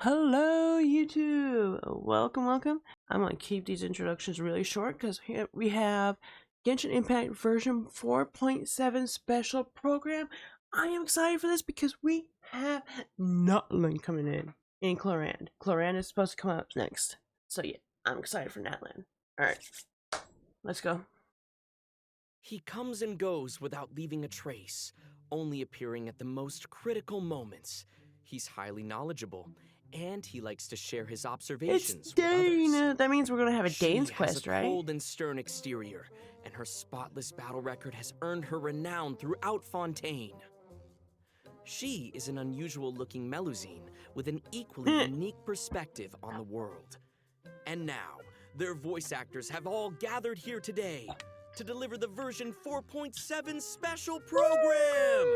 Hello YouTube! Welcome. I'm going to keep these introductions really short because we have Genshin Impact version 4.7 special program. I am excited for this because we have Natlan coming in Clorand. Clorand is supposed to come up next. So yeah, I'm excited for Natlan. Alright, let's go. He comes and goes without leaving a trace, only appearing at the most critical moments. He's highly knowledgeable, and he likes to share his observations It's with Dane! others. That means we're gonna have a Dane's She quest, has a right? cold and stern exterior, and her spotless battle record has earned her renown throughout Fontaine. She is an unusual-looking Melusine with an equally unique perspective on the world. And now, their voice actors have all gathered here today to deliver the version 4.7 special program!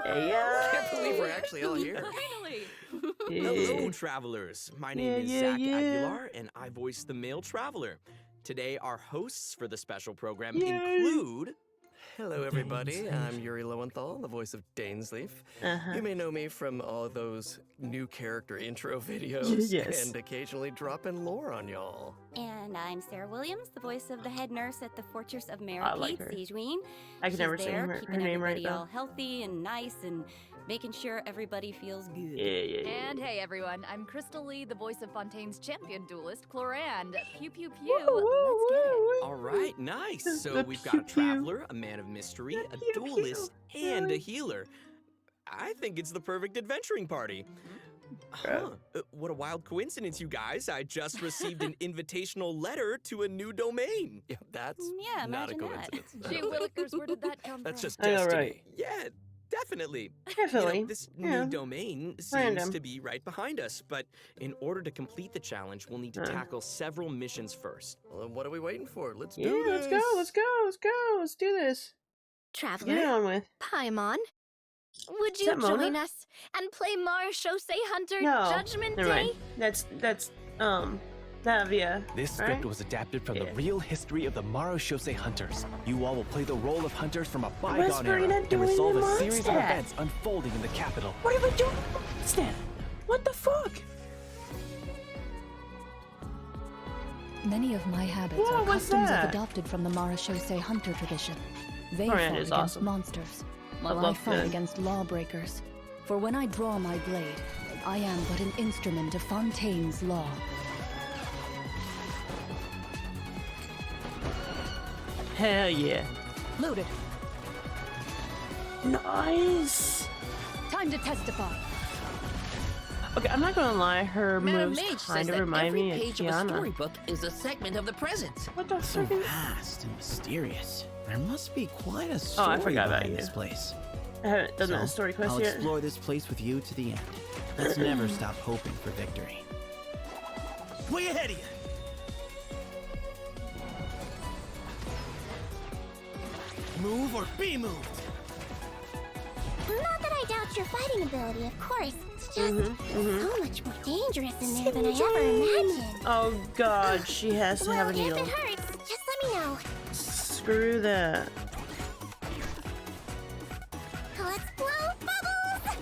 Heyo! Can't believe we're actually all here. Finally! Hello, travelers. My name is Zach Aguilar, and I voice the male traveler. Today, our hosts for the special program include... Hello, everybody. I'm Yuri Lowenthal, the voice of Dainsleif. You may know me from all those new character intro videos and occasionally dropping lore on y'all. And I'm Sarah Williams, the voice of the head nurse at the Fortress of I like her. Siegeween. I can never say her keeping name right everybody though. all healthy and nice and making sure everybody feels good. Yeah. And hey everyone, I'm Crystal Lee, the voice of Fontaine's champion duelist, Clorand. Pew pew pew, let's get it. All right, nice. So The we've got a pew pew. traveler, a man of mystery, The a pew pew. duelist, and a healer. I think it's the perfect adventuring party. What a wild coincidence, you guys. I just received an invitational letter to a new domain. Yeah, that's Yeah, not a imagine that. coincidence. Gee willikers, where did that come from? That's just I know, destiny. right? Yeah, definitely. Definitely. You know, this Yeah. new domain seems Random. to be right behind us, but in order to complete the challenge, we'll need to tackle several missions first. Well, then what are we waiting for? Let's do Yeah, this. let's do this. Traveler, Get on with. Paimon, would Is you that Mona? join us and play Marechaussee Hunter No, Judgment never Day? mind. That's Navia. This right? script was adapted from Yeah. the real history of the Marechaussee Hunters. You all will play the role of hunters from a bygone Whispering era and and doing resolve the a series of Mondstadt. events unfolding in the capital. What are we doing? Mondstadt? What the fuck? Many of my habits Whoa, are what's customs that? I've adopted from the Marechaussee Hunter tradition. They Clorand fought is against awesome. monsters, while I love fight the- against lawbreakers. For when I draw my blade, I am but an instrument of Fontaine's law. Hell yeah. Loaded. Nice. Time to testify. Okay, I'm not gonna lie, her Madam moves Mage says kind of that remind every me of page of a Kiana. storybook is a segment of the present. What the So frick? vast and mysterious. There must be quite a Oh, story I forgot about behind you. this place. I haven't done that So, story quest I'll yet. explore this place with you to the end. Let's never stop hoping for victory. Way ahead of you! Move or be moved! Not that I doubt your fighting ability, of course. It's just so much more dangerous in there than I ever imagined. Oh god, she has to have a If needle. it hurts, just let me know. Screw that. Let's blow bubbles!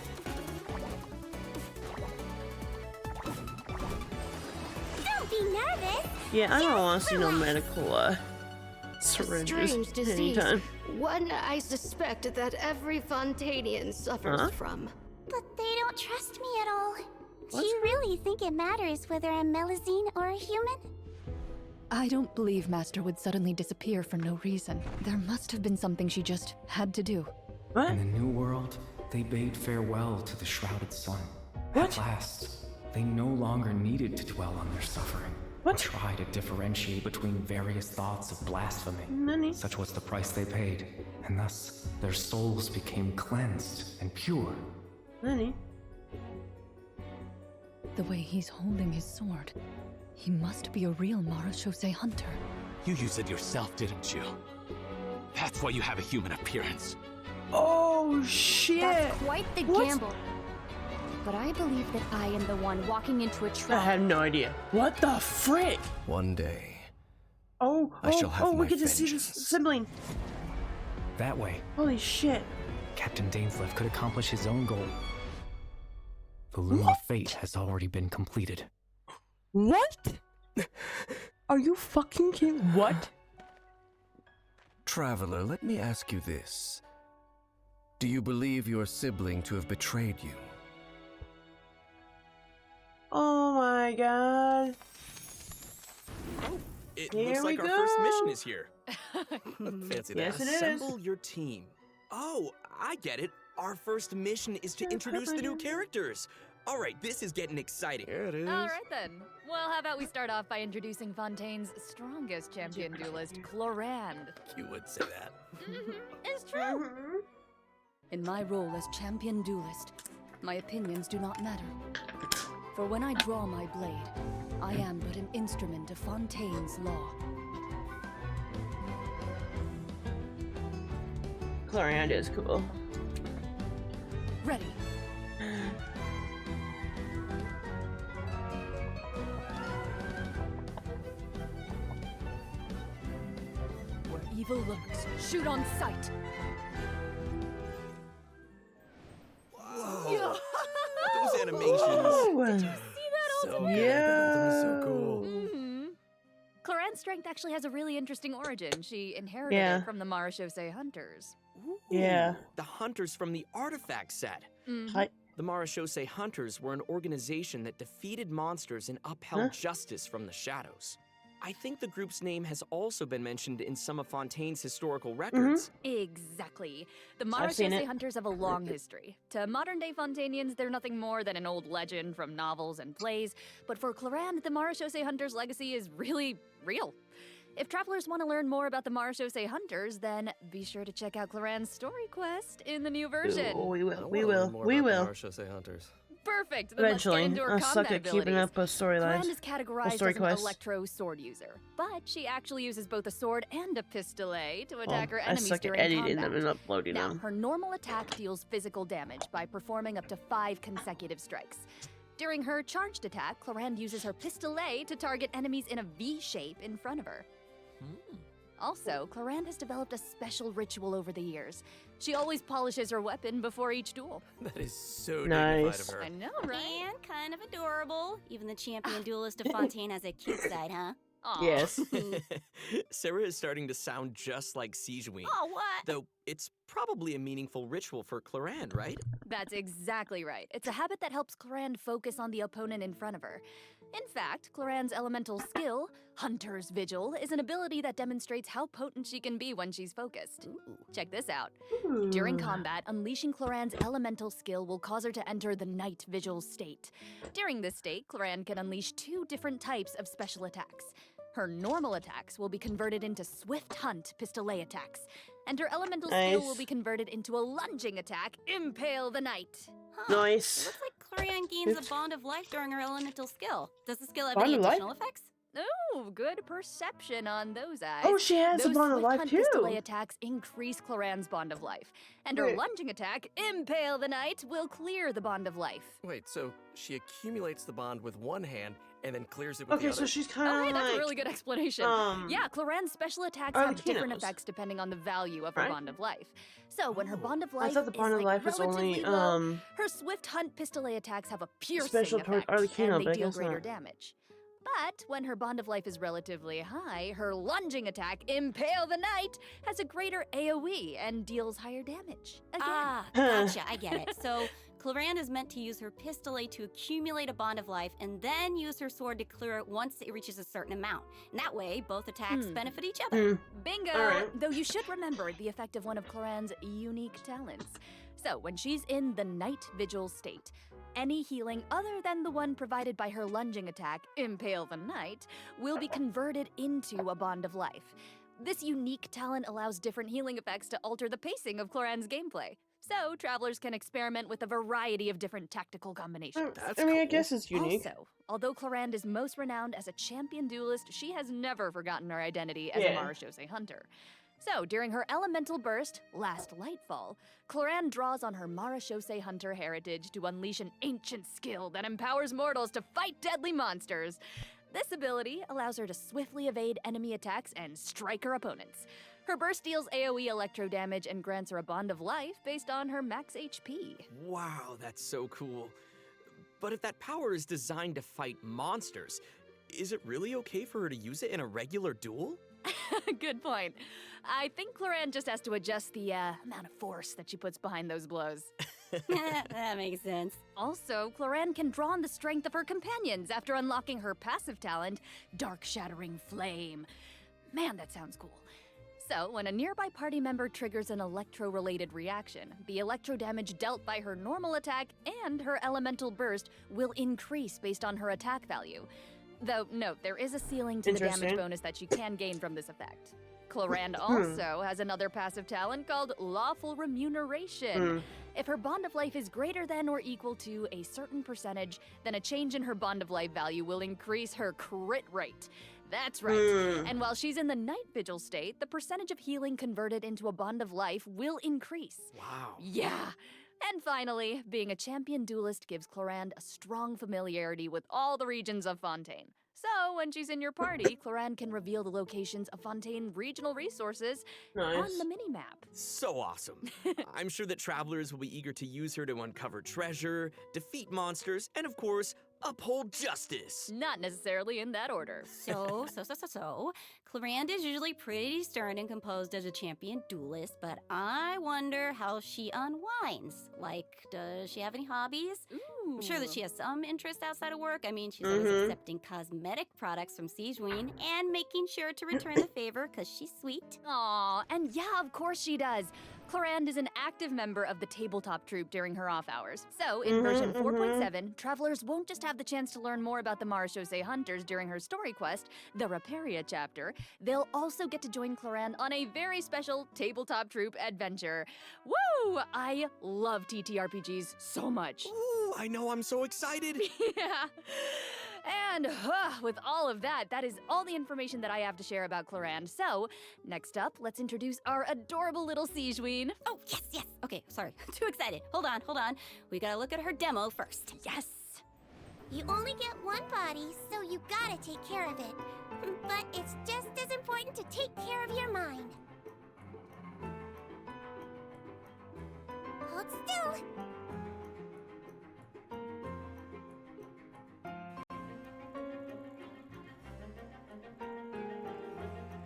Don't be nervous. Yeah, I don't want to see no medical syringes Strange disease. anytime. One I suspect that every Fontainian suffers Huh? from. But they don't trust me at all. What's Do you really think it matters whether I'm Melusine or a human? I don't believe Master would suddenly disappear for no reason. There must have been something she just had to do. What? In the new world, they bade farewell to the shrouded sun. What? At last, they no longer needed to dwell on their suffering. What? Or try to differentiate between various thoughts of blasphemy. Nani? Such was the price they paid, and thus their souls became cleansed and pure. Nani? The way he's holding his sword, he must be a real Marechaussee Hunter. You used it yourself, didn't you? That's why you have a human appearance. Oh shit! That's quite the What? gamble. But I believe that I am the one walking into a I trap. have no idea. What the frick? One day, Oh, I shall have we my get to see this vengeance. sibling. That way, Holy shit. Captain Dainsleif could accomplish his own goal. The Loom of Fate has already been completed. What? Are you fucking kidding? What? Traveler, let me ask you this. Do you believe your sibling to have betrayed you? Oh my god. It Here looks we like our go. first mission is here. Fancy Yes, that. it is. Assemble your team. Oh, I get it. Our first mission is to introduce the new characters. All right, this is getting exciting. Here it is. All right then. Well, how about we start off by introducing Fontaine's strongest champion duelist, Clorand. You would say that. It's true. In my role as champion duelist, my opinions do not matter. For when I draw my blade, I am but an instrument of Fontaine's law. Clorand is cool. Ready. Where evil lurks, shoot on sight. Whoa. Those animations. Oh. See that So ultimate? good. That was so cool. Clorand's strength actually has a really interesting origin. She inherited it from the Marashose hunters. Ooh, Yeah. The hunters from the artifact set. Hi. The Marashose Hunters were an organization that defeated monsters and upheld justice from the shadows. I think the group's name has also been mentioned in some of Fontaine's historical records. Exactly. The I've seen Marashose it. hunters have a long history. To modern-day Fontainians, they're nothing more than an old legend from novels and plays, but for Clorand, the Marashose hunters' legacy is really real. If travelers want to learn more about the Marashose hunters, then be sure to check out Clorand's story quest in the new version. Oh, we I will. wanna We learn will. more We about the will. Marashose Hunters. Perfect. Then Eventually. let's get into her I suck combat at keeping abilities. up with storylines. Clorand is categorized story as an quests. electro sword user, but she actually uses both a sword and a pistolet to attack her I enemies suck at during editing combat. them and uploading Now, them. her normal attack deals physical damage by performing up to 5 consecutive strikes. During her charged attack, Clorand uses her pistolet to target enemies in a V shape in front of her. Also, Clorand has developed a special ritual over the years. She always polishes her weapon before each duel. That is so Nice. dignified of her. I know, right? And kind of adorable. Even the champion duelist of Fontaine has a cute side, huh? Aw. Yes. Sarah is starting to sound just like Sijuin. Oh, what? Though it's probably a meaningful ritual for Clorand, right? That's exactly right. It's a habit that helps Clorand focus on the opponent in front of her. In fact, Clorand's elemental skill, Hunter's Vigil, is an ability that demonstrates how potent she can be when she's focused. Check this out. During combat, unleashing Clorand's elemental skill will cause her to enter the Night Vigil state. During this state, Clorand can unleash 2 different types of special attacks. Her normal attacks will be converted into Swift Hunt pistolet attacks, and her elemental skill will be converted into a lunging attack, Impale the Night. Nice. Looks like Clorand gains a bond of life during her elemental skill. Does the skill have Bond any of life? additional effects? Oh, good perception on those eyes. Oh, she has a Those bond of Swift life Hunt too. pistolet attacks increase Clorand's bond of life, and her Wait. lunging attack, Impale the Night, will clear the bond of life. Wait, so she accumulates the bond with one hand and then clears it with Okay, the so other? she's kind Oh, of hey, that's like. a really good explanation. Yeah, Clorand's special attacks Are have the different Kinos. effects depending on the value of her Right? bond of life. So when her bond of I life thought the bond is of life was relatively only low, her Swift Hunt pistolet attacks have a piercing special effect, are the Kino, and but I they deal guess greater not. damage. But when her bond of life is relatively high, her lunging attack, Impale the Night, has a greater AoE and deals higher damage. Again. Ah, gotcha. I get it. So Clorand is meant to use her pistolet to accumulate a bond of life and then use her sword to clear it once it reaches a certain amount. And that way, both attacks benefit each other. Bingo! All right. Though you should remember the effect of one of Clorand's unique talents. So, when she's in the Night Vigil state, any healing other than the one provided by her lunging attack, Impale the Night, will be converted into a bond of life. This unique talent allows different healing effects to alter the pacing of Clorand's gameplay. So, travelers can experiment with a variety of different tactical combinations. I mean, I guess it's unique. Also, although Clorand is most renowned as a champion duelist, she has never forgotten her identity as a Yeah. Marashose hunter. So, during her elemental burst, Last Lightfall, Clorand draws on her Marashose hunter heritage to unleash an ancient skill that empowers mortals to fight deadly monsters. This ability allows her to swiftly evade enemy attacks and strike her opponents. Her burst deals AoE electro damage and grants her a bond of life based on her max HP. Wow, that's so cool. But if that power is designed to fight monsters, is it really okay for her to use it in a regular duel? Good point. I think Cloran just has to adjust the amount of force that she puts behind those blows. That makes sense. Also, Cloran can draw on the strength of her companions after unlocking her passive talent, Dark Shattering Flame. Man, that sounds cool. So, when a nearby party member triggers an electro-related reaction, the electro damage dealt by her normal attack and her elemental burst will increase based on her attack value. Though, note, there is a ceiling to the damage bonus that you can gain from this effect. Cloran also has another passive talent called Lawful Remuneration. If her bond of life is greater than or equal to a certain percentage, then a change in her bond of life value will increase her crit rate. That's right. And while she's in the night vigil state, the percentage of healing converted into a bond of life will increase. Wow. Yeah. And finally, being a champion duelist gives Cloran a strong familiarity with all the regions of Fontaine. So, when she's in your party, Cloran can reveal the locations of Fontaine regional resources on the mini-map. So awesome. I'm sure that travelers will be eager to use her to uncover treasure, defeat monsters, and of course, uphold justice. Not necessarily in that order. So, Clorand is usually pretty stern and composed as a champion duelist, but I wonder how she unwinds. Like, does she have any hobbies? Ooh. I'm sure that she has some interest outside of work. I mean, she's always accepting cosmetic products from Sigewinne and making sure to return the favor because she's sweet. Aw, and yeah, of course she does. Clorand is an active member of the tabletop troupe during her off hours. So, in version 4.7, travelers won't just have the chance to learn more about the Marechaussee Hunters during her story quest, the Raparia chapter, they'll also get to join Clorand on a very special tabletop troupe adventure. Woo! I love TTRPGs so much. Ooh, I know, I'm so excited. Yeah. And with all of that, that is all the information that I have to share about Clorand. So, next up, let's introduce our adorable little Sigewinne. Oh, yes. Okay, sorry, too excited. Hold on. We gotta look at her demo first. Yes. You only get one body, so you gotta take care of it. But it's just as important to take care of your mind. Hold still.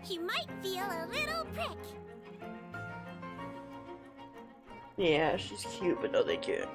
You might feel a little prick. Yeah, she's cute, but no, thank you.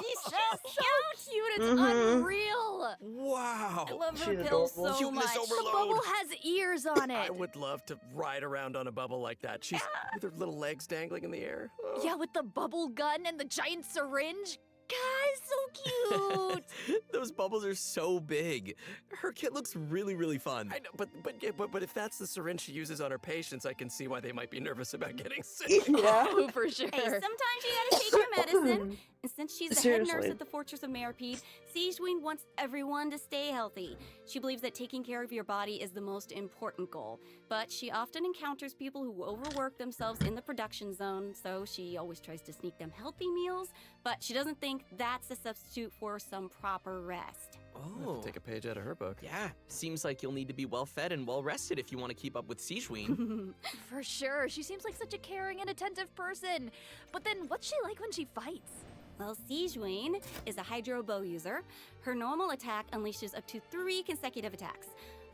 She's so So cute, it's unreal. Wow. I love her She's pills adorable. so Cuteness much. overload. The bubble has ears on it. I would love to ride around on a bubble like that. She's with her little legs dangling in the air. Oh. Yeah, with the bubble gun and the giant syringe. Guys, so cute. Those bubbles are so big. Her kit looks really, really fun. I know, but if that's the syringe she uses on her patients, I can see why they might be nervous about getting sick. Yeah. Oh, for sure. Hey, sometimes you gotta take your medicine. And since she's the head nurse Seriously. at the Fortress of Meripede, Sigewinne wants everyone to stay healthy. She believes that taking care of your body is the most important goal. But she often encounters people who overwork themselves in the production zone, so she always tries to sneak them healthy meals, but she doesn't think that's a substitute for some proper rest. I'll have to take a page out of her book. Yeah, seems like you'll need to be well fed and well rested if you want to keep up with Sigewinne. For sure. She seems like such a caring and attentive person. But then what's she like when she fights? Well, Sigewinne is a Hydro Bow user. Her normal attack unleashes up to 3 consecutive attacks.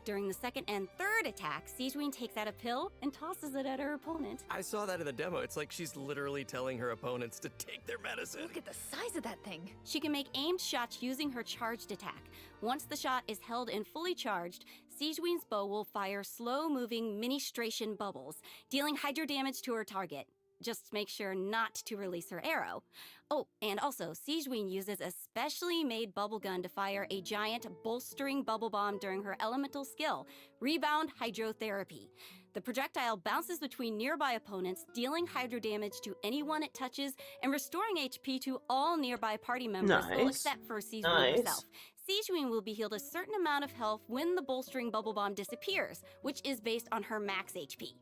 During the second and third attack, Sigewinne takes out a pill and tosses it at her opponent. I saw that in the demo. It's like she's literally telling her opponents to take their medicine. Look at the size of that thing. She can make aimed shots using her charged attack. Once the shot is held and fully charged, Sigewinne's bow will fire slow-moving ministration bubbles, dealing hydro damage to her target. Just make sure not to release her arrow. Oh, and also, Sigewinne uses a specially made bubble gun to fire a giant bolstering bubble bomb during her elemental skill, Rebound Hydrotherapy. The projectile bounces between nearby opponents, dealing hydro damage to anyone it touches and restoring HP to all nearby party members, well, except for Sigewinne herself. Sigewinne will be healed a certain amount of health when the bolstering bubble bomb disappears, which is based on her max HP.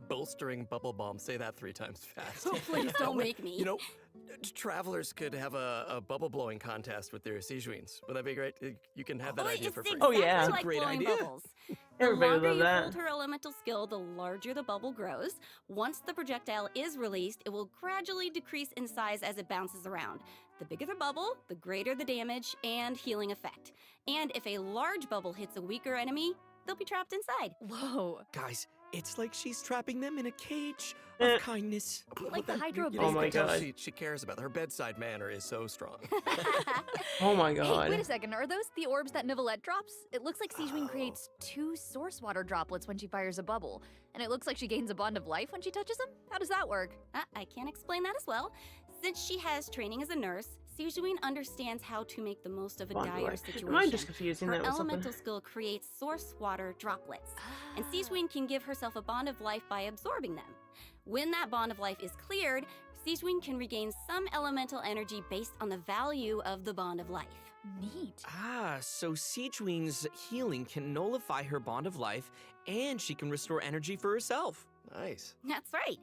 bolstering bubble bomb. Say that 3 times fast. Oh, please don't make me. You know, travelers could have a bubble blowing contest with their Sijuins. Would that be great? You can have that idea for free. Oh, yeah. Exactly like Great blowing idea. bubbles. The Everybody longer love you that. hold her elemental skill, the larger the bubble grows. Once the projectile is released, it will gradually decrease in size as it bounces around. The bigger the bubble, the greater the damage and healing effect. And if a large bubble hits a weaker enemy, they'll be trapped inside. Whoa. Guys, it's like she's trapping them in a cage of kindness. Like the Hydro Oh my You can tell God. She cares about her bedside manner is so strong. Oh my Hey, God. wait a second. Are those the orbs that Nivelette drops? It looks like Sijuin creates 2 source water droplets when she fires a bubble. And it looks like she gains a bond of life when she touches them? How does that work? I can explain that as well. Since she has training as a nurse, Sijuin understands how to make the most of a Bond of dire life. situation. Am I just confusing Her that with something? elemental skill creates source water droplets, and Sijuin can give herself a bond of life by absorbing them. When that bond of life is cleared, Sijuin can regain some elemental energy based on the value of the bond of life. Neat. Ah, so Sijuin's healing can nullify her bond of life, and she can restore energy for herself. Nice. That's right.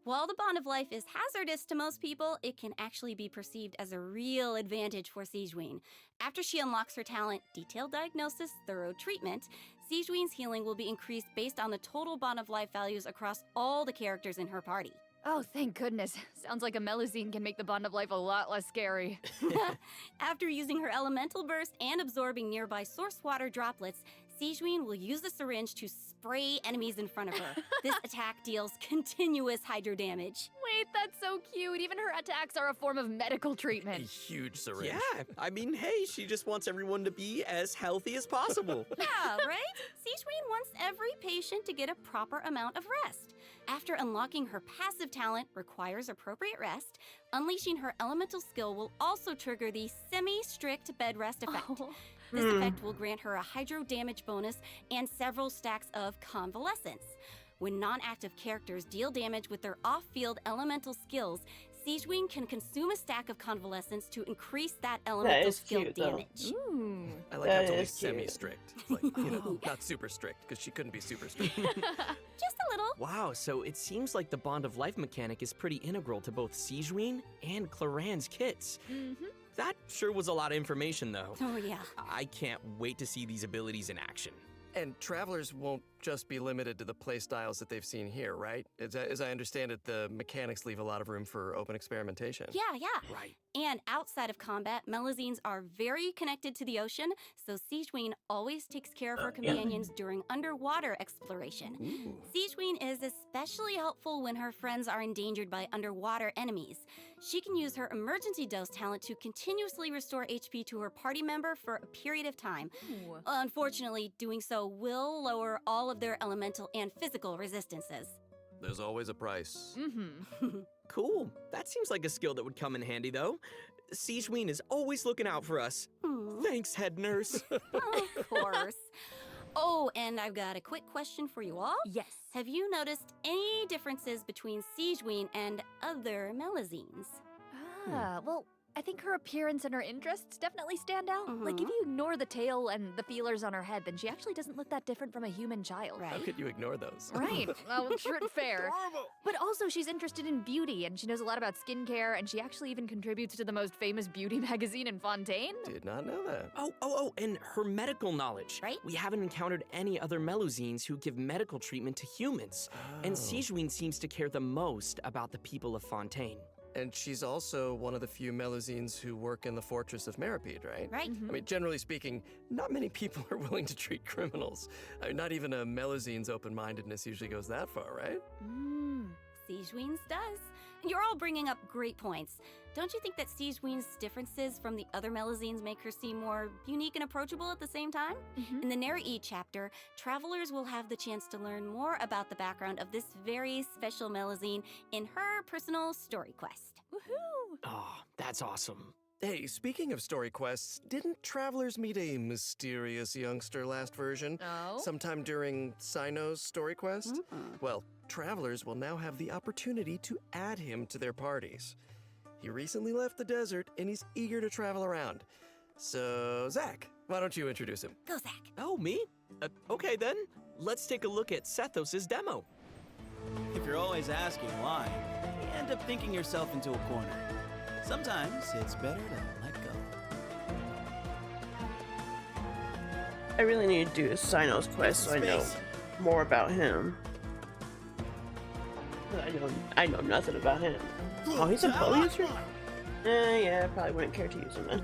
While the bond of life is hazardous to most people, it can actually be perceived as a real advantage for Sijuin. After she unlocks her talent, Detailed Diagnosis, Thorough Treatment, Sijuin's healing will be increased based on the total bond of life values across all the characters in her party. Oh, thank goodness. Sounds like a Melusine can make the bond of life a lot less scary. After using her elemental burst and absorbing nearby source water droplets, Sijuin will use the syringe to spray enemies in front of her. This attack deals continuous hydro damage. Wait, that's so cute. Even her attacks are a form of medical A treatment. huge syringe. Yeah, I mean, hey, she just wants everyone to be as healthy as possible. Yeah, right? Sijuin wants every patient to get a proper amount of rest. After unlocking her passive talent requires appropriate rest, unleashing her elemental skill will also trigger the semi-strict bed rest effect. Oh. This effect will grant her a hydro damage bonus and several stacks of convalescence. When non-active characters deal damage with their off-field elemental skills, Sijuin can consume a stack of convalescence to increase that elemental is skill cute, though. damage. Ooh. I like That how it's only is cute. semi-strict. Like, not super strict, because she couldn't be super strict. Just a little. Wow, so it seems like the bond of life mechanic is pretty integral to both Sijuin and Claran's kits. Mm-hmm. That sure was a lot of information, though. Oh, yeah. I can't wait to see these abilities in action. And travelers won't just be limited to the playstyles that they've seen here, right? As I understand it, the mechanics leave a lot of room for open experimentation. Yeah. Right. And outside of combat, Melusines are very connected to the ocean, so Sijuin always takes care of her companions during underwater exploration. Sijuin is especially helpful when her friends are endangered by underwater enemies. She can use her emergency dose talent to continuously restore HP to her party member for a period of time. Ooh. Unfortunately, doing so will lower all of their elemental and physical resistances. There's always a price. Mm-hmm. Cool. That seems like a skill that would come in handy, though. Sijuin is always looking out for us. Thanks, head nurse. Of course. Oh, and I've got a quick question for you all. Yes. Have you noticed any differences between Sijuin and other Melusines? Ah, well, I think her appearance and her interests definitely stand out. Like, if you ignore the tail and the feelers on her head, then she actually doesn't look that different from a human child. How could you ignore those? Right. Well, true and fair. But also, she's interested in beauty, and she knows a lot about skincare, and she actually even contributes to the most famous beauty magazine in Fontaine. Did not know that. Oh, and her medical knowledge. Right. We haven't encountered any other Melusines who give medical treatment to humans. And Sijuin seems to care the most about the people of Fontaine. And she's also one of the few Melusines who work in the Fortress of Meripede, right? Right. I mean, generally speaking, not many people are willing to treat criminals. I mean, not even a Melusine's open-mindedness usually goes that far, right? Sijuin's does. You're all bringing up great points. Don't you think that Sijuin's differences from the other Melusines make her seem more unique and approachable at the same time? In the Neri chapter, travelers will have the chance to learn more about the background of this very special Melusine in her personal story quest. Woohoo! Oh, that's awesome. Hey, speaking of story quests, didn't travelers meet a mysterious youngster last version? Oh? Sometime during Sino's story quest? Well, travelers will now have the opportunity to add him to their parties. He recently left the desert and he's eager to travel around. So, Zach, why don't you introduce him? Go, Zach. Oh, me? Okay then. Let's take a look at Sethos' demo. If you're always asking why, you end up thinking yourself into a corner. Sometimes it's better to let go. I really need to do a Sinos quest so I know more about him. I know nothing about him. Oh, he's a bow user? Yeah, I probably wouldn't care to use him then.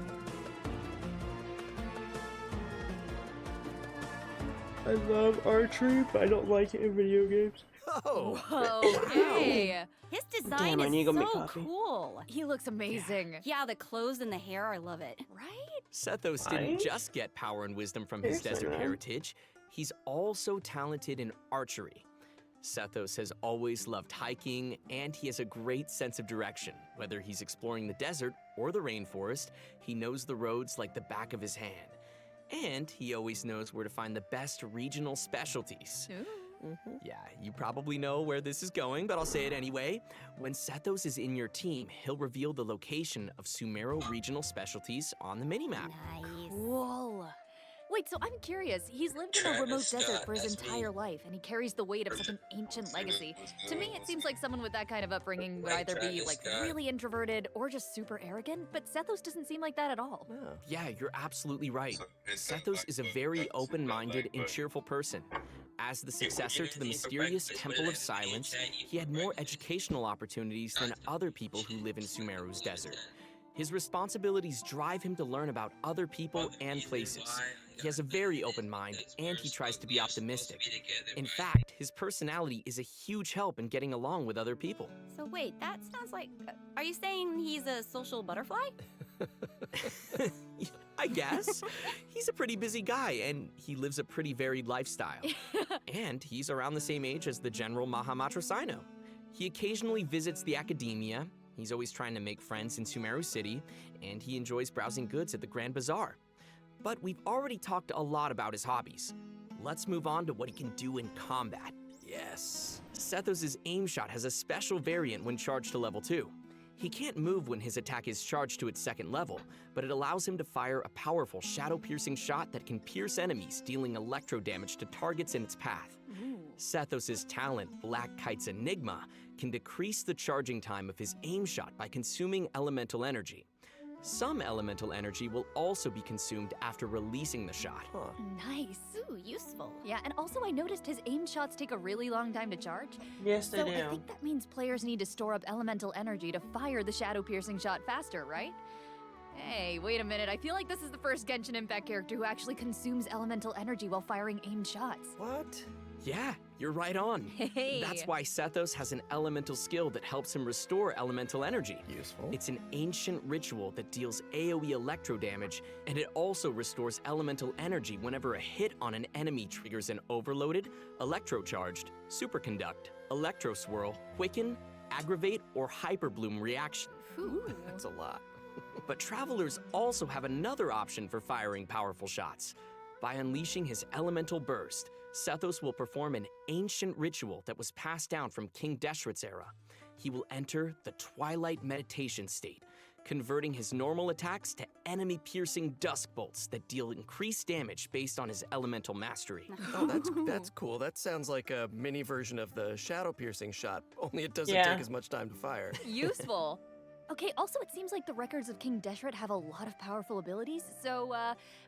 I love archery, but I don't like it in video games. Oh! Whoa, hey! His design Damn, I need to is go make so coffee. cool. He looks amazing. Yeah, the clothes and the hair, I love it. Right? Sethos didn't Right? just get power and wisdom from his Seriously, desert man. heritage, he's also talented in archery. Sethos has always loved hiking, and he has a great sense of direction. Whether he's exploring the desert or the rainforest, he knows the roads like the back of his hand. And he always knows where to find the best regional specialties. Yeah, you probably know where this is going, but I'll say it anyway. When Sethos is in your team, he'll reveal the location of Sumeru regional specialties on the minimap. Nice. Cool. Wait, so I'm curious. He's lived in a remote desert for his entire life, and he carries the weight of such an ancient legacy. To me, it seems like someone with that kind of upbringing would either be, like, really introverted or just super arrogant, but Sethos doesn't seem like that at all. Yeah, you're absolutely right. Sethos is a very open-minded and cheerful person. As the successor to the mysterious Temple of Silence, he had more educational opportunities than other people who live in Sumeru's desert. His responsibilities drive him to learn about other people and places. He has a very open mind, and he tries to be optimistic. In fact, his personality is a huge help in getting along with other people. So wait, that sounds like... are you saying he's a social butterfly? I guess. He's a pretty busy guy, and he lives a pretty varied lifestyle. And he's around the same age as the General Mahamatra Sino. He occasionally visits the academia. He's always trying to make friends in Sumeru City, and he enjoys browsing goods at the Grand Bazaar. But we've already talked a lot about his hobbies. Let's move on to what he can do in combat. Yes. Sethos' aim shot has a special variant when charged to level 2. He can't move when his attack is charged to its second level, but it allows him to fire a powerful shadow-piercing shot that can pierce enemies, dealing electro damage to targets in its path. Sethos' talent, Black Kite's Enigma, can decrease the charging time of his aim shot by consuming elemental energy. Some elemental energy will also be consumed after releasing the shot. Nice. Ooh, useful. Yeah, and also I noticed his aim shots take a really long time to charge. Yes, they So do. I think that means players need to store up elemental energy to fire the shadow-piercing shot faster, right? Hey, wait a minute. I feel like this is the first Genshin Impact character who actually consumes elemental energy while firing aimed shots. What? Yeah, you're right on. Hey. That's why Sethos has an elemental skill that helps him restore elemental energy. Useful. It's an ancient ritual that deals AoE electro damage, and it also restores elemental energy whenever a hit on an enemy triggers an overloaded, electrocharged, superconduct, electro swirl, quicken, aggravate, or hyperbloom reaction. That's a lot. But travelers also have another option for firing powerful shots. By unleashing his elemental burst, Sethos will perform an ancient ritual that was passed down from King Deshret's era. He will enter the Twilight Meditation state, converting his normal attacks to enemy-piercing dusk bolts that deal increased damage based on his elemental mastery. Oh, that's cool. That sounds like a mini version of the shadow piercing shot, only it doesn't Yeah. take as much time to fire. Useful. Okay, also it seems like the records of King Deshret have a lot of powerful abilities, so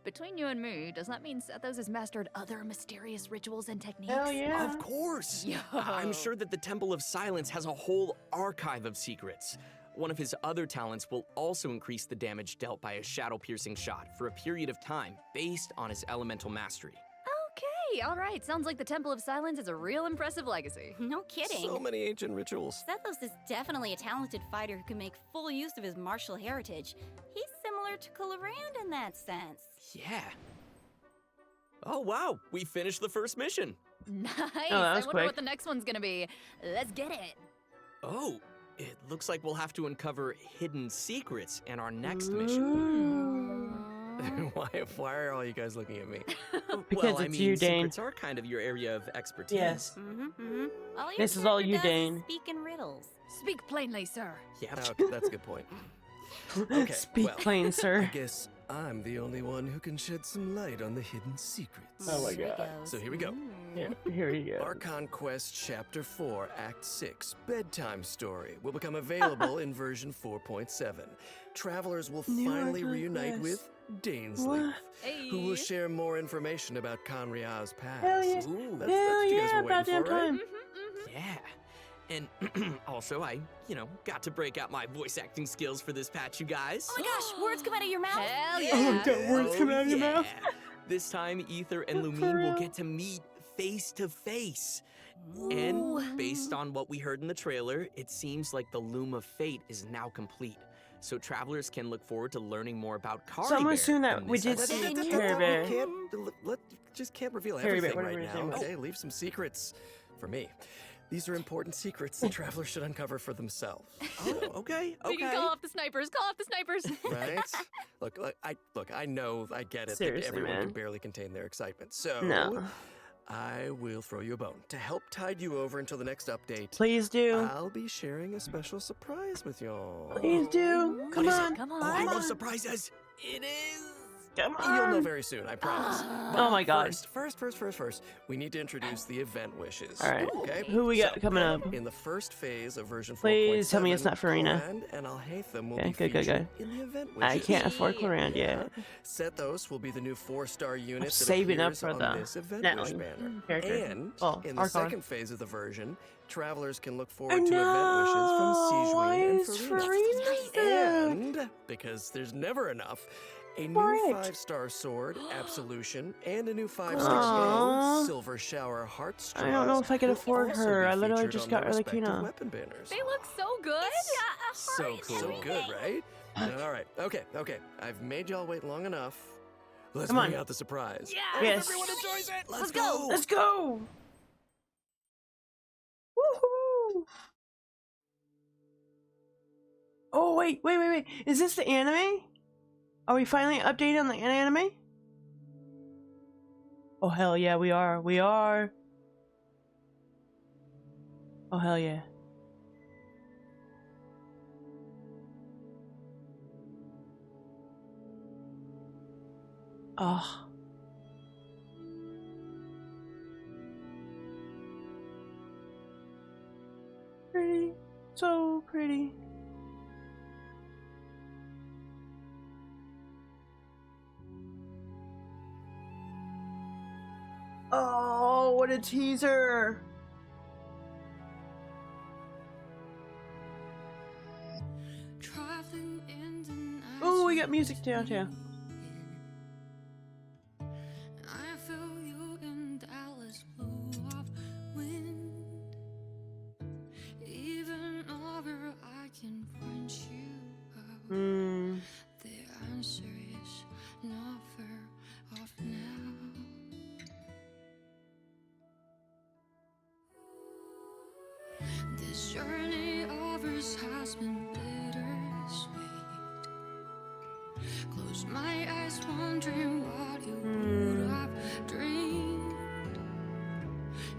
between you and me, does that mean Sethos has mastered other mysterious rituals and techniques? Hell yeah. Of course! Yo. I'm sure that the Temple of Silence has a whole archive of secrets. One of his other talents will also increase the damage dealt by a shadow-piercing shot for a period of time based on his elemental mastery. Okay, all right. Sounds like the Temple of Silence is a real impressive legacy. No kidding. So many ancient rituals. Sethos is definitely a talented fighter who can make full use of his martial heritage. He's similar to Colorand in that sense. Yeah. Oh wow, we finished the first mission. Nice. that I was wonder quick. what the next one's gonna be. Let's get it. Oh, it looks like we'll have to uncover hidden secrets in our next mission. Why are all you guys looking at me? Because well, I it's mean, you, Dane. secrets are kind of your area of expertise. Yes. All your This is all character you, does Dane. is speak in riddles. Speak plainly, sir. Yeah. Okay, that's a good point. Okay, Speak well, plain, I sir. guess I'm the only one who can shed some light on the hidden secrets. Oh my god. So here we go. Yeah, here we go. Archon Quest Chapter 4, Act 6, Bedtime Story, will become available in version 4.7. Travelers will finally Archon reunite Quest. with Dainsleif, who will Hey. share more information about Conria's past. Hell yeah. Ooh. That's Hell what you guys yeah, were about waiting damn for, right? time. Yeah. And also, I, got to break out my voice acting skills for this patch, you guys. Oh my gosh, words come out of your mouth. Hell yeah. Oh my god, words coming out of your mouth. This time, Ether and For Lumine will real. get to meet face to face. And based on what we heard in the trailer, it seems like the Loom of Fate is now complete. So travelers can look forward to learning more about Kari So I'm Bear assuming that in we this did episode. see Care Bear. Just can't reveal Carry Bear, everything whatever right his name now. was. Okay, leave some secrets for me. These are important secrets that travelers should uncover for themselves. Oh, okay, We can okay. call off the snipers. Call off the snipers. Right? I know, I get it Seriously, that everyone man. can barely contain their excitement. So No. I will throw you a bone. To help tide you over until the next update, Please do. I'll be sharing a special surprise with y'all. Please do. Come What is it? on. Come Oh, I on. love surprises. It is. Come You'll know on. very soon, I promise. Oh my god. First, we need to introduce the event wishes. All right. Okay. Who we got So, coming up? In the first phase of version 4.7, Please tell me it's not Farina. Clorand and Alhaitham will Okay, be good, good, featured in the event wishes. I can't afford Clorand yet. Sethos will be the new 4-star unit that saving up appears for on the this event Natalie wish banner. character. And Oh, in the Archon. second phase of the version, travelers can look I forward to event wishes from know. Why Sigewinne and is Farina. Farina there? And because there's never enough, a new Correct. 5-star sword, Absolution, and a new 5-star Aw. bow, Silver Shower Heartstraws. I don't know if I can will afford also her. be I literally featured just on got their respective Arlecchino. weapon banners. They look so good. So cool. So good, right? All right. Okay. I've made y'all wait long enough. Let's Come on. bring out the surprise. Yes. Everyone enjoys it. Let's go. Let's go. Woohoo. Oh, wait. Is this the anime? Are we finally updated on the anime? Oh, hell yeah, we are. We are. Oh, hell yeah. Oh. Pretty. So pretty. Oh, what a teaser! Oh, we got music down too. Hmm. The answer is not far off now. This journey of ours has been bittersweet. Close my eyes, wondering what you would have dreamed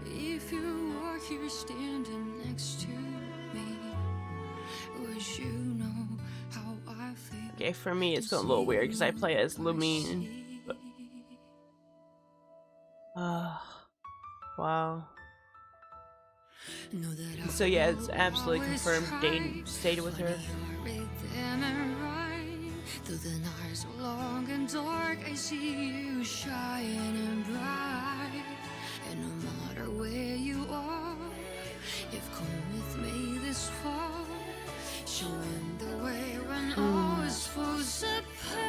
if you were here standing next to me. Would you know how I feel? Okay, for me it's going a little weird because I play as Lumine. But... wow. So yeah, it's absolutely confirmed. Dane stayed with her. Through the nights long and dark, I see you shining bright. And no matter where you are, you've come with me this far, showing the way when all is falls apart.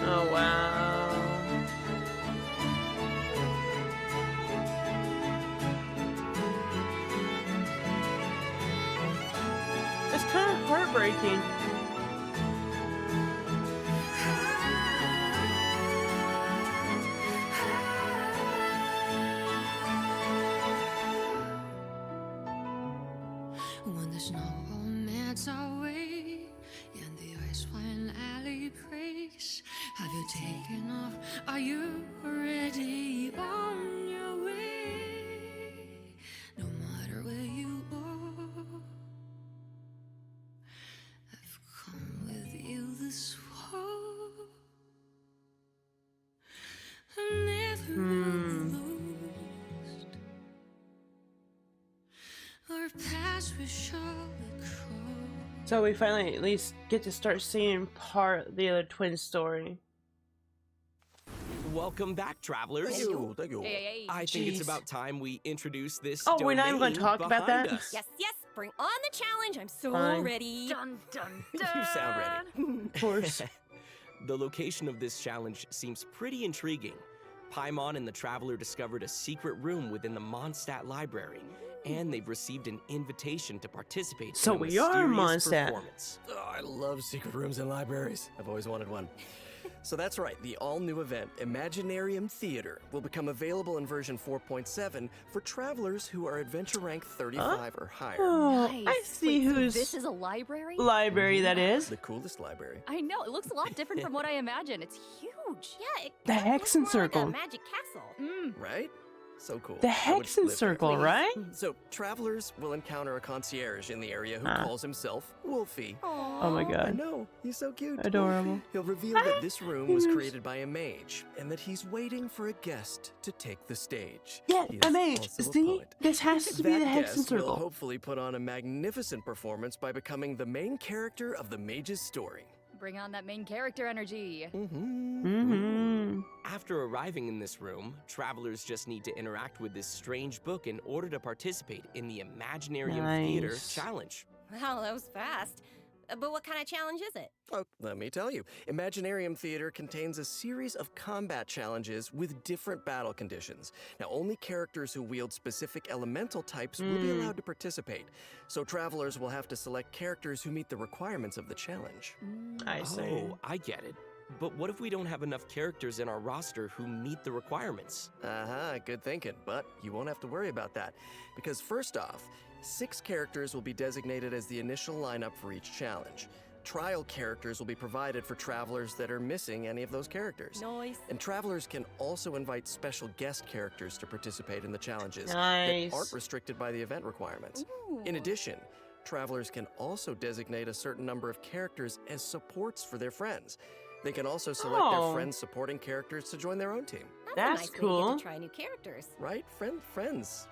Oh wow. It's kind of heartbreaking. When the snow melts away and the ice fine alley breaks, have you taken off? Are you ready on your way? No matter where you are, So we finally at least get to start seeing part of the other twin story. Welcome back, travelers. Thank you. Hey. I think it's Jeez. about time we introduce this Oh, we're not even going to domain talk about behind that? us. Yes, bring on the challenge. I'm so Fine. ready. Dun dun You sound ready. Of course. The location of this challenge seems pretty intriguing. Paimon and the Traveler discovered a secret room within the Mondstadt library, and they've received an invitation to participate So in a we are mysterious Mondstadt. performance. Oh, I love secret rooms in libraries. I've always wanted one. So that's right, the all-new event, Imaginarium Theater, will become available in version 4.7 for travelers who are adventure rank 35 or higher. Oh, Nice. I see Wait, so whose this is a library? library that is. The coolest library. I know, it looks a lot different from what I imagine. It's huge. Yeah, it The kinda looks Hexen more Circle. Like a magic castle. Right? So cool. The I would Hexen live there. Circle, right? So, travelers will encounter a concierge in the area who Ah. calls himself Wolfie. Oh my I god. know, he's so cute. Adorable. He'll reveal that this room was Cute. created by a mage, and that he's waiting for a guest to take the stage. Yeah, He a is mage. also a See? poet. This has to be That the Hexen guest will Circle. hopefully put on a magnificent performance by becoming the main character of the mage's story. Bring on that main character energy. Mm-hmm. After arriving in this room, travelers just need to interact with this strange book in order to participate in the Imaginarium Theater Nice. challenge. Wow, that was fast. But what kind of challenge is it? Oh, let me tell you. Imaginarium Theater contains a series of combat challenges with different battle conditions. Now, only characters who wield specific elemental types will be allowed to participate. So travelers will have to select characters who meet the requirements of the challenge. I see. Oh, I get it. But what if we don't have enough characters in our roster who meet the requirements? Good thinking. But you won't have to worry about that. Because first off, 6 characters will be designated as the initial lineup for each challenge. Trial characters will be provided for travelers that are missing any of those characters. Nice. And travelers can also invite special guest characters to participate in the challenges Nice. that aren't restricted by the event requirements. In addition, travelers can also designate a certain number of characters as supports for their friends. They can also select Oh. their friends' supporting characters to join their own team. That's That's a nice way to cool. get to try new characters. Right? Friends.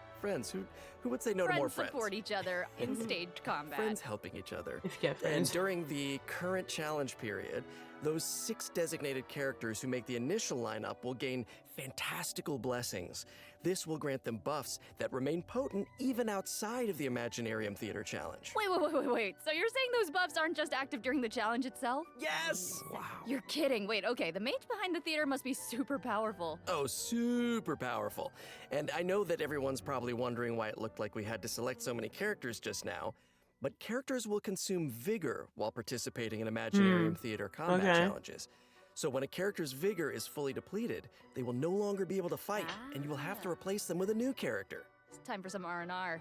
Who would say no to more Friends friends? support each other in staged combat. Friends helping each other. If you get And friends. during the current challenge period, those 6 designated characters who make the initial lineup will gain fantastical blessings. This will grant them buffs that remain potent even outside of the Imaginarium Theater challenge. Wait. So you're saying those buffs aren't just active during the challenge itself? Yes! Wow. You're kidding. Wait, okay, the mage behind the theater must be super powerful. Oh, super powerful. And I know that everyone's probably wondering why it looked like we had to select so many characters just now, but characters will consume vigor while participating in Imaginarium Theater combat Okay. challenges. So when a character's vigor is fully depleted, they will no longer be able to fight, and you will have to replace them with a new character. It's time for some R&R.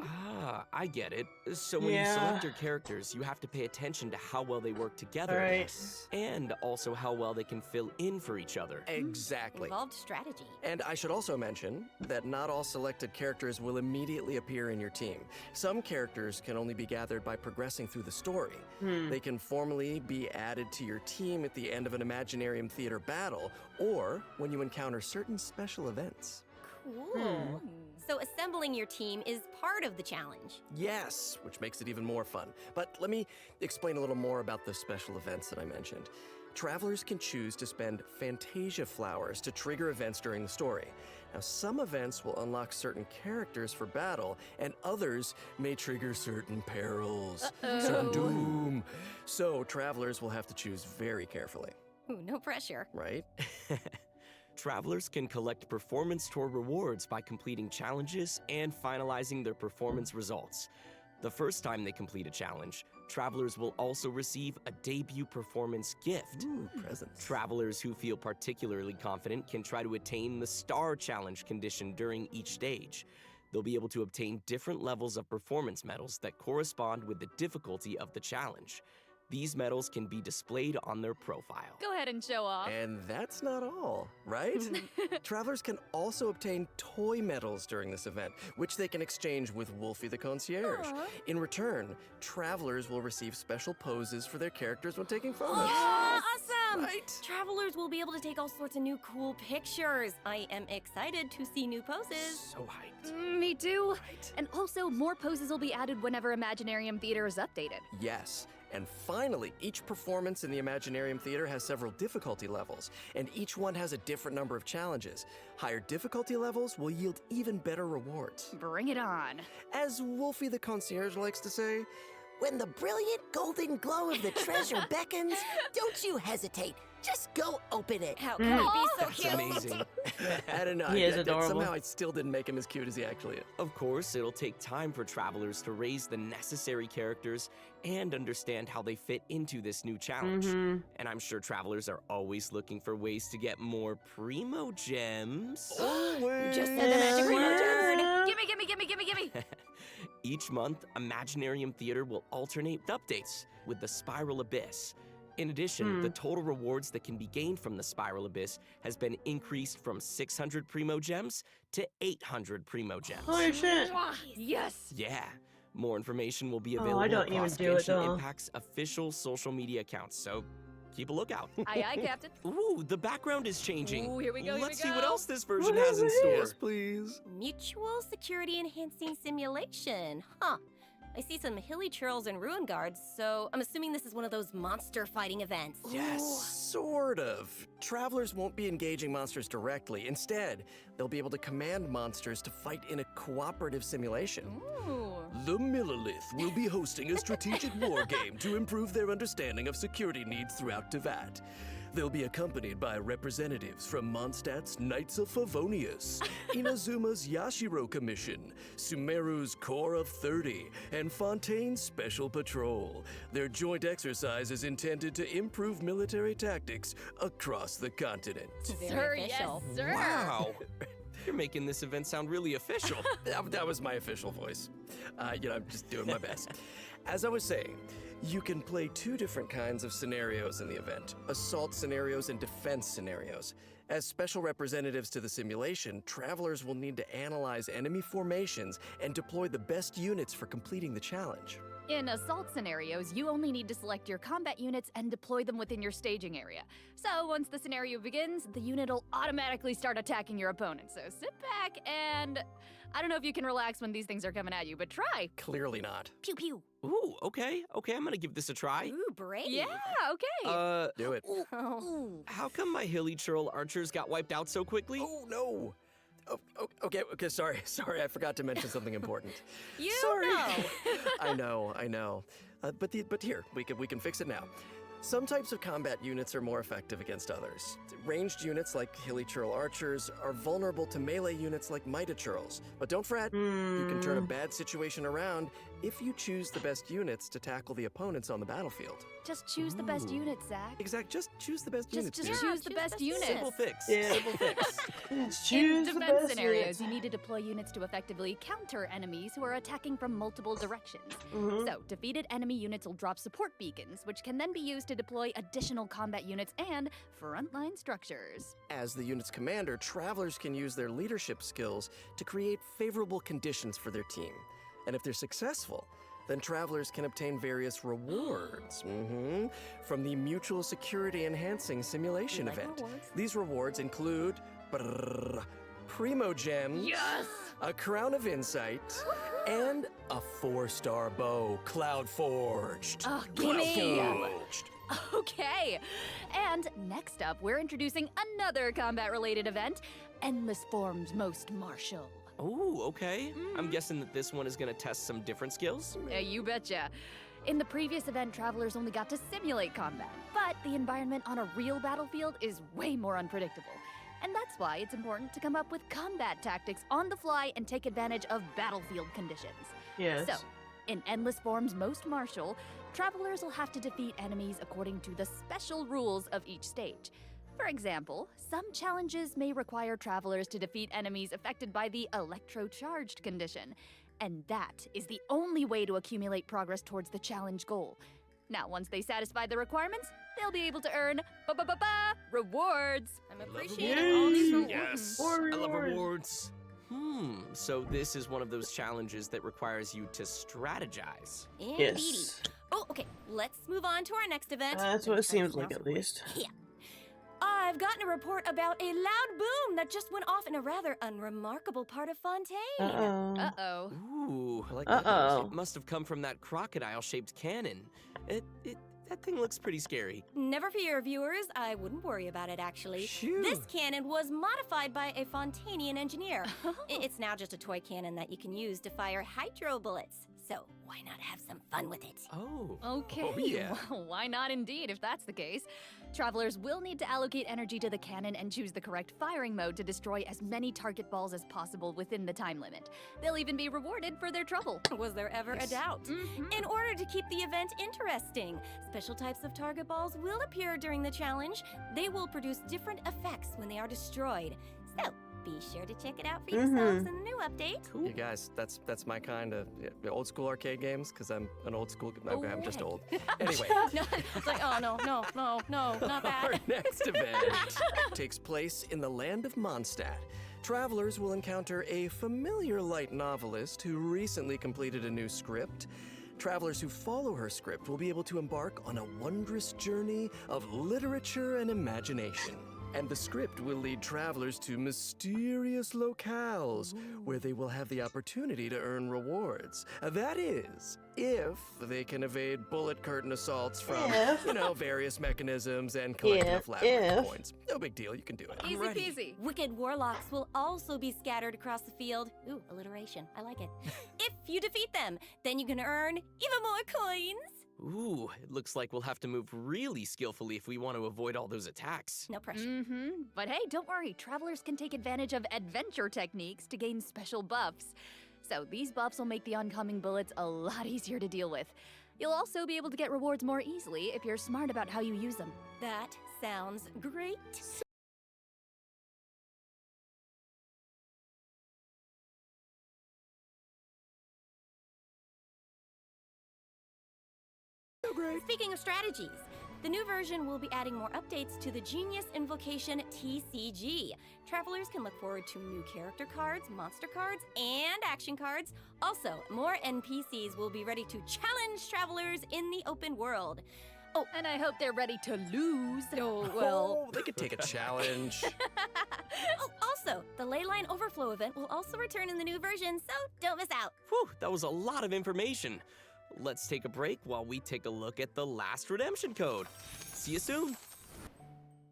Ah, I get it. So when you Yeah. select your characters, you have to pay attention to how well they work together. Right. And also how well they can fill in for each other. Exactly. Involved strategy. And I should also mention that not all selected characters will immediately appear in your team. Some characters can only be gathered by progressing through the story. They can formally be added to your team at the end of an Imaginarium Theater battle, or when you encounter certain special events. Cool. So assembling your team is part of the challenge. Yes, which makes it even more fun. But let me explain a little more about the special events that I mentioned. Travelers can choose to spend Fantasia flowers to trigger events during the story. Now, some events will unlock certain characters for battle, and others may trigger certain perils, certain doom. So, travelers will have to choose very carefully, Ooh, no pressure. right? Travelers can collect performance toward rewards by completing challenges and finalizing their performance results. The first time they complete a challenge, travelers will also receive a debut performance gift. Ooh, presents. Travelers who feel particularly confident can try to attain the Star Challenge condition during each stage. They'll be able to obtain different levels of performance medals that correspond with the difficulty of the challenge. These medals can be displayed on their profile. Go ahead and show off. And that's not all, right? Travelers can also obtain toy medals during this event, which they can exchange with Wolfie the Concierge. In return, travelers will receive special poses for their characters when taking photos. Awesome! awesome! Right? Travelers will be able to take all sorts of new cool pictures. I am excited to see new poses. So hyped. Me too. Right? And also, more poses will be added whenever Imaginarium Theater is updated. Yes. And finally, each performance in the Imaginarium Theater has several difficulty levels, and each one has a different number of challenges. Higher difficulty levels will yield even better rewards. Bring it on. As Wolfie the concierge likes to say, When the brilliant golden glow of the treasure beckons, don't you hesitate. Just go open it. How can he be so that's cute? amazing. I don't know. He is adorable. Somehow I still didn't make him as cute as he actually is. Of course, it'll take time for travelers to raise the necessary characters and understand how they fit into this new challenge. And I'm sure travelers are always looking for ways to get more primo gems. Always. Just said the magic word. Gimme. Each month, Imaginarium Theater will alternate with updates with the Spiral Abyss. In addition, the total rewards that can be gained from the Spiral Abyss has been increased from 600 Primo Gems to 800 Primo Gems. Holy shit. Yes. Yeah. More information will be Oh, available I don't even across do it, Genshin though. Impact's official social media accounts, so keep a lookout. Aye, Captain. Ooh, the background is changing. Ooh, here we go, here Let's we see what go. else this version What has is in it? store. Yes, please. Mutual security enhancing simulation. Huh. I see some hilly churls and ruin guards, so I'm assuming this is one of those monster fighting events. Yes, sort of. Travelers won't be engaging monsters directly. Instead, they'll be able to command monsters to fight in a cooperative simulation. Ooh. The Millilith will be hosting a strategic war game to improve their understanding of security needs throughout Tevat. They'll be accompanied by representatives from Mondstadt's Knights of Favonius, Inazuma's Yashiro Commission, Sumeru's Corps of 30, and Fontaine's Special Patrol. Their joint exercise is intended to improve military tactics across the continent. Very Sir, official. yes, sir. Wow. You're making this event sound really official. That was my official voice. I'm just doing my best. As I was saying, you can play two different kinds of scenarios in the event: assault scenarios and defense scenarios. As special representatives to the simulation, travelers will need to analyze enemy formations and deploy the best units for completing the challenge. In assault scenarios, you only need to select your combat units and deploy them within your staging area. So once the scenario begins, the unit will automatically start attacking your opponent. So sit back and... I don't know if you can relax when these things are coming at you, but try. Clearly not. Pew pew. Ooh, okay, I'm gonna give this a try. Ooh, brave. Yeah, okay. Do it. Oh. How come my hilly churl archers got wiped out so quickly? Oh, no. Okay, sorry, I forgot to mention something important. You Sorry. know. I know. But here, we can fix it now. Some types of combat units are more effective against others. Ranged units like hilly churl archers are vulnerable to melee units like mighty churls. But don't fret, you can turn a bad situation around if you choose the best units to tackle the opponents on the battlefield. Just choose the best unit, Zach. Exact, just choose the best units. Just dude. choose the best unit. Simple fix. Yeah. Simple fix. In Choose the defense best scenarios, units. you need to deploy units to effectively counter enemies who are attacking from multiple directions. So, defeated enemy units will drop support beacons, which can then be used to deploy additional combat units and frontline structures. As the unit's commander, travelers can use their leadership skills to create favorable conditions for their team. And if they're successful, then travelers can obtain various rewards from the Mutual Security Enhancing Simulation event. rewards. These rewards include Primo Gems, a Crown of Insight, and a 4-star bow, Cloud Forged. Oh, Cloud gimme! Forged. Okay. And next up, we're introducing another combat-related event, Endless Forms Most Martial. Ooh, okay. I'm guessing that this one is gonna test some different skills. Yeah, you betcha. In the previous event, travelers only got to simulate combat, but the environment on a real battlefield is way more unpredictable. And that's why it's important to come up with combat tactics on the fly and take advantage of battlefield conditions. Yes. So, in Endless Forms Most Martial, travelers will have to defeat enemies according to the special rules of each stage. For example, some challenges may require travelers to defeat enemies affected by the electro-charged condition, and that is the only way to accumulate progress towards the challenge goal. Now, once they satisfy the requirements, they'll be able to earn rewards. I'm appreciating all these rewards. Yes. More I love rewards. rewards. So this is one of those challenges that requires you to strategize. Indeedy. Yes. Oh, okay. Let's move on to our next event. That's what it seems like, at least. Yeah. I've gotten a report about a loud boom that just went off in a rather unremarkable part of Fontaine. Uh-oh. Ooh. I like Uh-oh. It must have come from that crocodile-shaped cannon. That thing looks pretty scary. Never fear, viewers. I wouldn't worry about it, actually. Phew. This cannon was modified by a Fontainian engineer. It's now just a toy cannon that you can use to fire hydro bullets. So why not have some fun with it? Oh. Okay, Oh, yeah. well, why not indeed, if that's the case. Travelers will need to allocate energy to the cannon and choose the correct firing mode to destroy as many target balls as possible within the time limit. They'll even be rewarded for their trouble. Was there ever a doubt? In order to keep the event interesting, special types of target balls will appear during the challenge. They will produce different effects when they are destroyed. So, be sure to check it out for yourselves in the new update. You guys, that's my kind of old school arcade games, because I'm an old school. I'm just old. Anyway. No, it's like, oh, no, not that. Our next event takes place in the land of Mondstadt. Travelers will encounter a familiar light novelist who recently completed a new script. Travelers who follow her script will be able to embark on a wondrous journey of literature and imagination. And the script will lead travelers to mysterious locales where they will have the opportunity to earn rewards. That is, if they can evade bullet curtain assaults from, various mechanisms and collect enough labyrinth coins. No big deal, you can do it. Easy peasy. Wicked warlocks will also be scattered across the field. Ooh, alliteration. I like it. If you defeat them, then you can earn even more coins. Ooh, it looks like we'll have to move really skillfully if we want to avoid all those attacks. No pressure. But hey, don't worry. Travelers can take advantage of adventure techniques to gain special buffs. So these buffs will make the oncoming bullets a lot easier to deal with. You'll also be able to get rewards more easily if you're smart about how you use them. That sounds great. Speaking of strategies, the new version will be adding more updates to the Genius Invocation TCG. Travelers can look forward to new character cards, monster cards, and action cards. Also, more NPCs will be ready to challenge travelers in the open world. Oh, and I hope they're ready to lose. Oh, they could take a challenge. Oh, also, the Leyline Overflow event will also return in the new version, so don't miss out. Whew, that was a lot of information. Let's take a break while we take a look at the last redemption code. See you soon.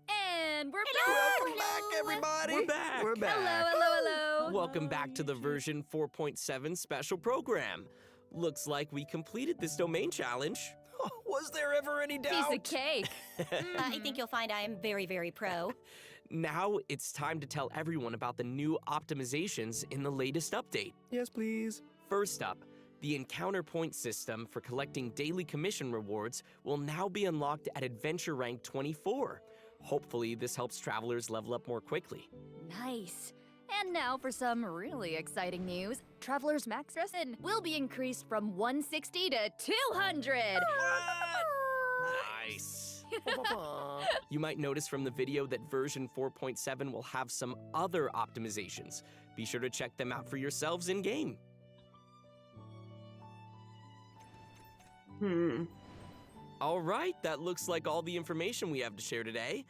And we're Welcome back, everybody. We're back. We're back. Hello. Welcome back to the version 4.7 special program. Looks like we completed this domain challenge. Was there ever any doubt? Piece of cake. I think you'll find I am very, very pro. Now it's time to tell everyone about the new optimizations in the latest update. Yes, please. First up, the encounter point system for collecting daily commission rewards will now be unlocked at adventure rank 24. Hopefully, this helps travelers level up more quickly. Nice. And now for some really exciting news. Travelers' max resin will be increased from 160 to 200. Nice. You might notice from the video that version 4.7 will have some other optimizations. Be sure to check them out for yourselves in-game. All right, that looks like all the information we have to share today.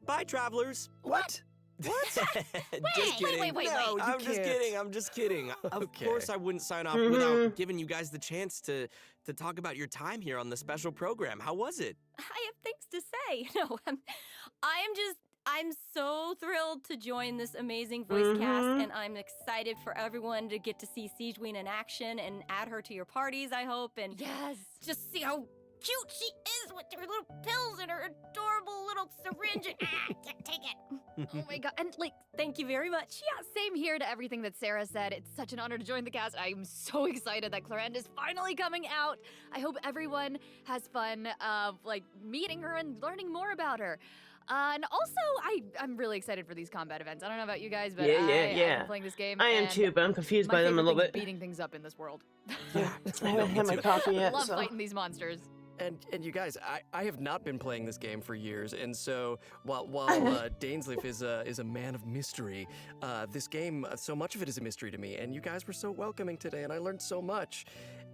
Bye, travelers. What? Just kidding. Wait. No, I'm just can't. kidding. I'm just kidding. Of Okay. course, I wouldn't sign off without giving you guys the chance to talk about your time here on the special program. How was it? I have things to say. No, I'm so thrilled to join this amazing voice cast, and I'm excited for everyone to get to see Siegeween in action and add her to your parties, I hope, and Yes. just see how cute she is with her little pills and her adorable little syringe. Take it. Oh my god. And Thank you very much. yeah, same here to everything that Sarah said. It's such an honor to join the cast. I'm so excited that Clarande is finally coming out. I hope everyone has fun meeting her and learning more about her. And also, I'm really excited for these combat events. I don't know about you guys, but Yeah. I've been playing this game. I am and too, but I'm confused my by them a favorite little thing is bit. beating things up in this world. Yeah, I haven't had my coffee yet, Love so. fighting these monsters. And you guys, I have not been playing this game for years, and so while Dainsleif is a man of mystery, this game, so much of it is a mystery to me. And you guys were so welcoming today, and I learned so much.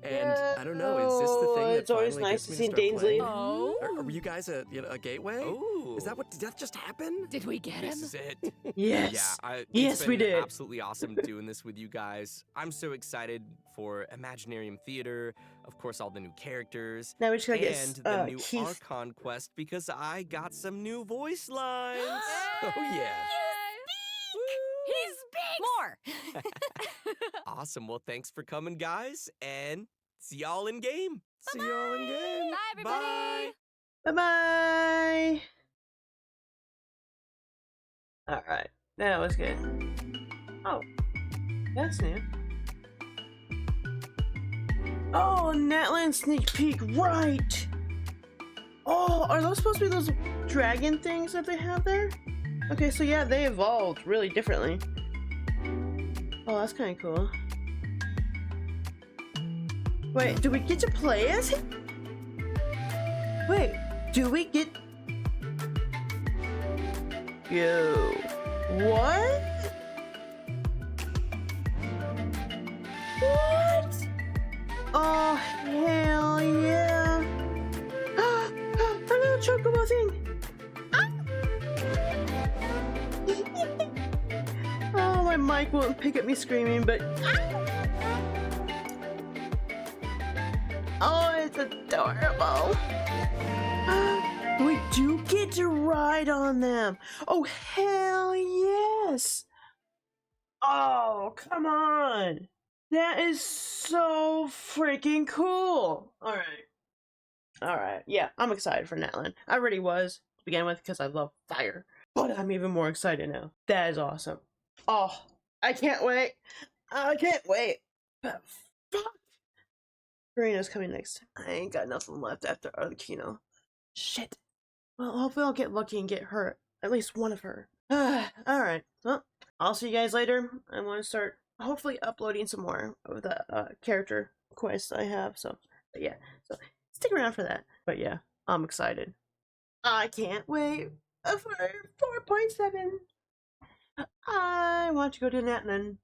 And I don't know, is this the thing It's always finally nice gets to me see start Dainsley. playing. Oh. Are you guys a gateway? Oh. Is that what, did that just happen? Did we get him? This is it. Yes. Yeah, Yes, it's we been did. absolutely awesome doing this with you guys. I'm so excited for Imaginarium Theater, of course, all the new characters, Now we just gotta and get the new Keith. Archon quest because I got some new voice lines. Oh yeah. He's big! More! Awesome. Well, thanks for coming, guys, and see y'all in game. See y'all in game. Bye, everybody! Bye-bye. Alright. That was good. Oh. That's new. Oh, Natlan sneak peek, right! Oh, are those supposed to be those dragon things that they have there? Okay, so yeah, they evolved really differently. Oh, that's kind of cool. Wait, do we get to play as him? Wait, do we get... Yo. What? What? Oh, hell yeah. A little chocobo thing. Oh, my mic won't pick up me screaming, but... Oh, it's adorable. We do get to ride on them. Oh, hell yes. Oh, come on. That is so freaking cool. All right. All right. Yeah, I'm excited for Natlan. I already was to begin with because I love fire. But I'm even more excited now. That is awesome. Oh, I can't wait. I can't wait. But fuck. Karina's coming next. I ain't got nothing left after Arlecchino. Shit. Well, hopefully I'll get lucky and get her. At least one of her. Alright. Well, I'll see you guys later. I want to start hopefully uploading some more of the character quests I have. So, but yeah. So, stick around for that. But yeah, I'm excited. I can't wait for 4.7. I want to go to Natlan.